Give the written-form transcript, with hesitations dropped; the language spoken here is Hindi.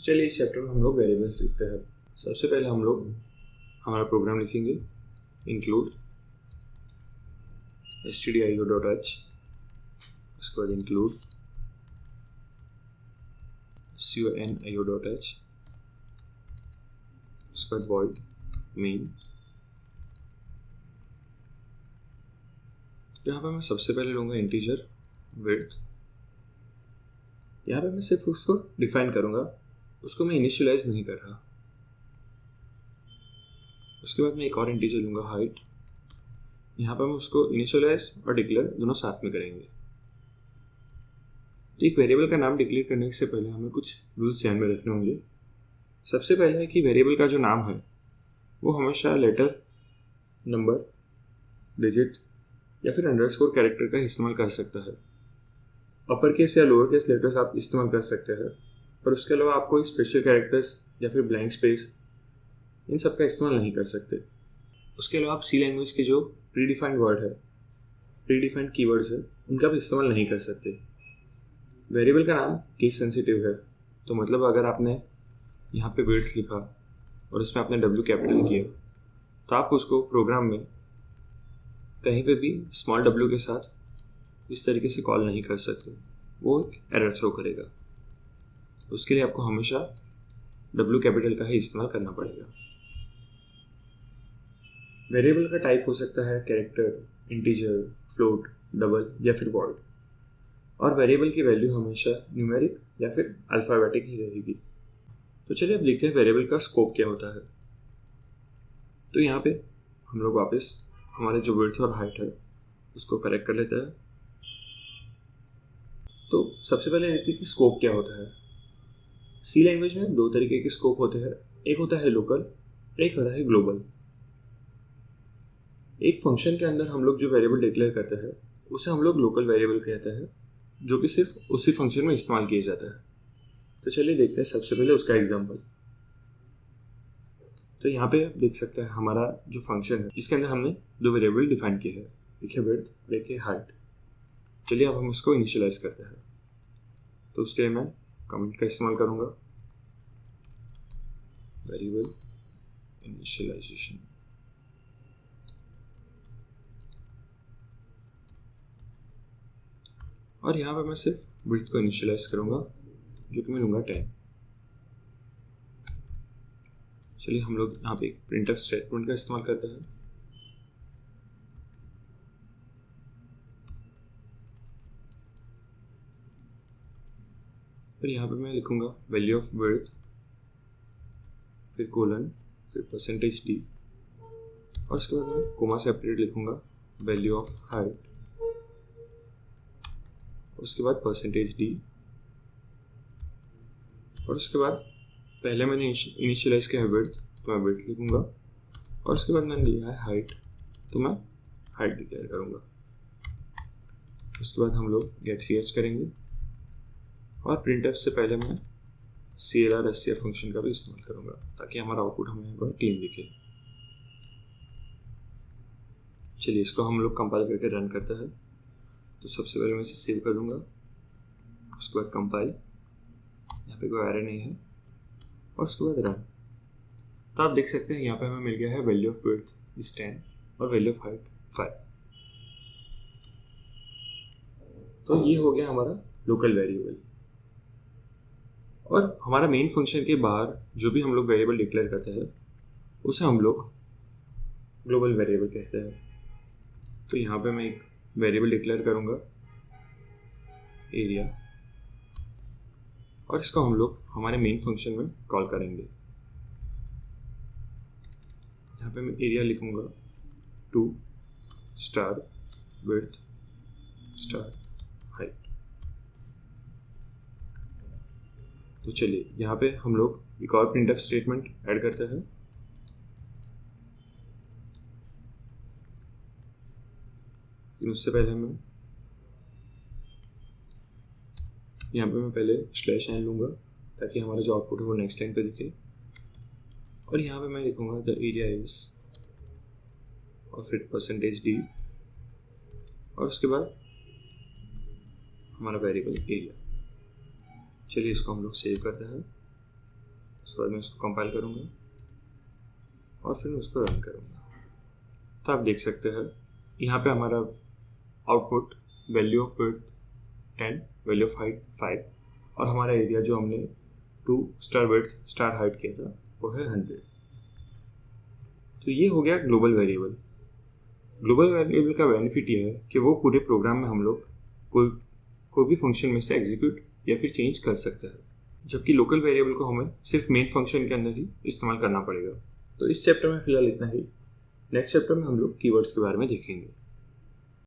चलिए इस चैप्टर में हम लोग वेरिएबल्स सीखते हैं। सबसे पहले हम लोग हमारा प्रोग्राम लिखेंगे इंक्लूड stdio.h, उसके बाद इंक्लूड conio.h, उसके बाद void main। यहाँ पे मैं सबसे पहले लूँगा इंटीजर विड्थ। यहाँ पे मैं सिर्फ उसको डिफाइन करूँगा, उसको मैं इनिशियलाइज नहीं कर रहा। उसके बाद मैं एक और इंटीजर लूँगा हाइट। यहाँ पर मैं उसको इनिशियलाइज और डिक्लेयर दोनों साथ में करेंगे। तो एक वेरिएबल का नाम डिक्लेयर करने से पहले हमें कुछ रूल्स ध्यान में रखने होंगे। सबसे पहले है कि वेरिएबल का जो नाम है वो हमेशा लेटर, नंबर, डिजिट या फिर अंडरस्कोर कैरेक्टर का इस्तेमाल कर सकता है। अपर केस या लोअर केस लेटर्स आप इस्तेमाल कर सकते हैं, पर उसके अलावा आप कोई स्पेशल कैरेक्टर्स या फिर ब्लैंक स्पेस इन सब का इस्तेमाल नहीं कर सकते। उसके अलावा आप सी लैंग्वेज के जो प्री डिफाइंड वर्ड है, प्री डिफाइंड कीवर्ड्स है, उनका भी इस्तेमाल नहीं कर सकते। वेरिएबल का नाम केस सेंसिटिव है, तो मतलब अगर आपने यहाँ पे विड्थ लिखा और उसमें आपने W कैपिटल किया तो आप उसको प्रोग्राम में कहीं पे भी स्मॉल w के साथ इस तरीके से कॉल नहीं कर सकते, वो एक एरर थ्रो करेगा। उसके लिए आपको हमेशा W कैपिटल का ही इस्तेमाल करना पड़ेगा। वेरिएबल का टाइप हो सकता है कैरेक्टर, इंटीजर, फ्लोट, डबल या फिर वॉइड, और वेरिएबल की वैल्यू हमेशा न्यूमेरिक या फिर अल्फ़ाबेटिक ही रहेगी। तो चलिए अब लिखते हैं वेरिएबल का स्कोप क्या होता है। तो यहाँ पे हम लोग वापस हमारे जो विड्थ और हाइट है उसको करेक्ट कर लेते हैं। तो सबसे पहले देखते हैं कि स्कोप क्या होता है। सी लैंग्वेज में दो तरीके के स्कोप होते हैं, एक होता है लोकल, एक होता है ग्लोबल। एक फंक्शन के अंदर हम लोग जो वेरिएबल डिक्लेयर करते हैं उसे हम लोग लोकल वेरिएबल कहते हैं, जो कि सिर्फ उसी फंक्शन में इस्तेमाल किया जाता है। तो चलिए देखते हैं सबसे पहले उसका एग्जांपल। तो यहाँ पे आप देख सकते हैं हमारा जो फंक्शन है इसके अंदर हमने दो वेरिएबल डिफाइन किए हैं, एक है विड्थ और एक है हाइट। चलिए अब हम उसको इनिशियलाइज करते हैं। तो उसके लिए मैं कमेंट का इस्तेमाल करूँगा, वेरिएबल इनिशियलाइजेशन। और यहाँ पे मैं सिर्फ विड्थ को इनिशियलाइज करूँगा, जो कि मैं लूँगा 10। चलिए हम लोग यहाँ पे एक प्रिंटफ स्टेटमेंट का इस्तेमाल करते हैं। फिर यहाँ पे मैं लिखूँगा वैल्यू ऑफ विड्थ, फिर कोलन, फिर %d, और उसके बाद मैं कोमा सेपरेट लिखूँगा वैल्यू ऑफ हाइट, उसके बाद %d, और उसके बाद पहले मैंने इनिशियलाइज किया है विड्थ, तो मैं विड्थ लिखूँगा, और उसके बाद मैंने लिया है हाइट, तो मैं हाइट डिक्लेयर करूँगा। उसके बाद हम लोग गेट ch करेंगे, और प्रिंटफ से पहले मैं clr scf फंक्शन का भी इस्तेमाल करूँगा ताकि हमारा आउटपुट हमें एक बार क्लीन दिखे। चलिए इसको हम लोग कंपाइल करके रन करते हैं। तो सबसे पहले मैं इसे सेव कर दूँगा, उसके बाद कंपाइल, यहाँ पे कोई एरर नहीं है, और उसके बाद रन। तो आप देख सकते हैं यहाँ पे हमें मिल गया है वैल्यू ऑफ विड्थ इज 10 और वैल्यू ऑफ हाइट 5। तो ये हो गया हमारा लोकल वेरिएबल। और हमारा मेन फंक्शन के बाहर जो भी हम लोग वेरिएबल डिक्लेयर करते हैं उसे हम लोग ग्लोबल वेरिएबल कहते हैं। तो यहाँ पे मैं एक वेरिएबल डिक्लेयर करूँगा एरिया, और इसको हम लोग हमारे मेन फंक्शन में कॉल करेंगे। यहाँ पे मैं एरिया लिखूँगा 2 स्टार विड्थ स्टार हाइट। तो चलिए यहाँ पे हम लोग एक और प्रिंटफ स्टेटमेंट ऐड करते हैं। उससे पहले मैं यहाँ पे मैं पहले /n लूँगा ताकि हमारा जो आउटपुट है वो नेक्स्ट लाइन पे दिखे, और यहाँ पे मैं लिखूँगा द एरिया इज, और फिर %d, और उसके बाद हमारा वेरिएबल एरिया। चलिए इसको हम लोग सेव करते हैं। उसके बाद मैं उसको कंपाइल करूँगा और फिर उसको रन करूँगा। तो आप देख सकते हैं यहाँ पे हमारा output value of width 10, value of height 5 और हमारा एरिया जो हमने 2 स्टार विड्थ स्टार हाइट किया था वो है 100। तो ये हो गया ग्लोबल वेरिएबल। ग्लोबल वेरिएबल का बेनिफिट ये है कि वो पूरे प्रोग्राम में हम लोग कोई भी फंक्शन में से एग्जीक्यूट या फिर चेंज कर सकते हैं, जबकि लोकल वेरिएबल को हमें सिर्फ मेन फंक्शन के अंदर ही इस्तेमाल करना पड़ेगा। तो इस चैप्टर में फिलहाल इतना ही। नेक्स्ट चैप्टर में हम लोग कीवर्ड्स के बारे में देखेंगे।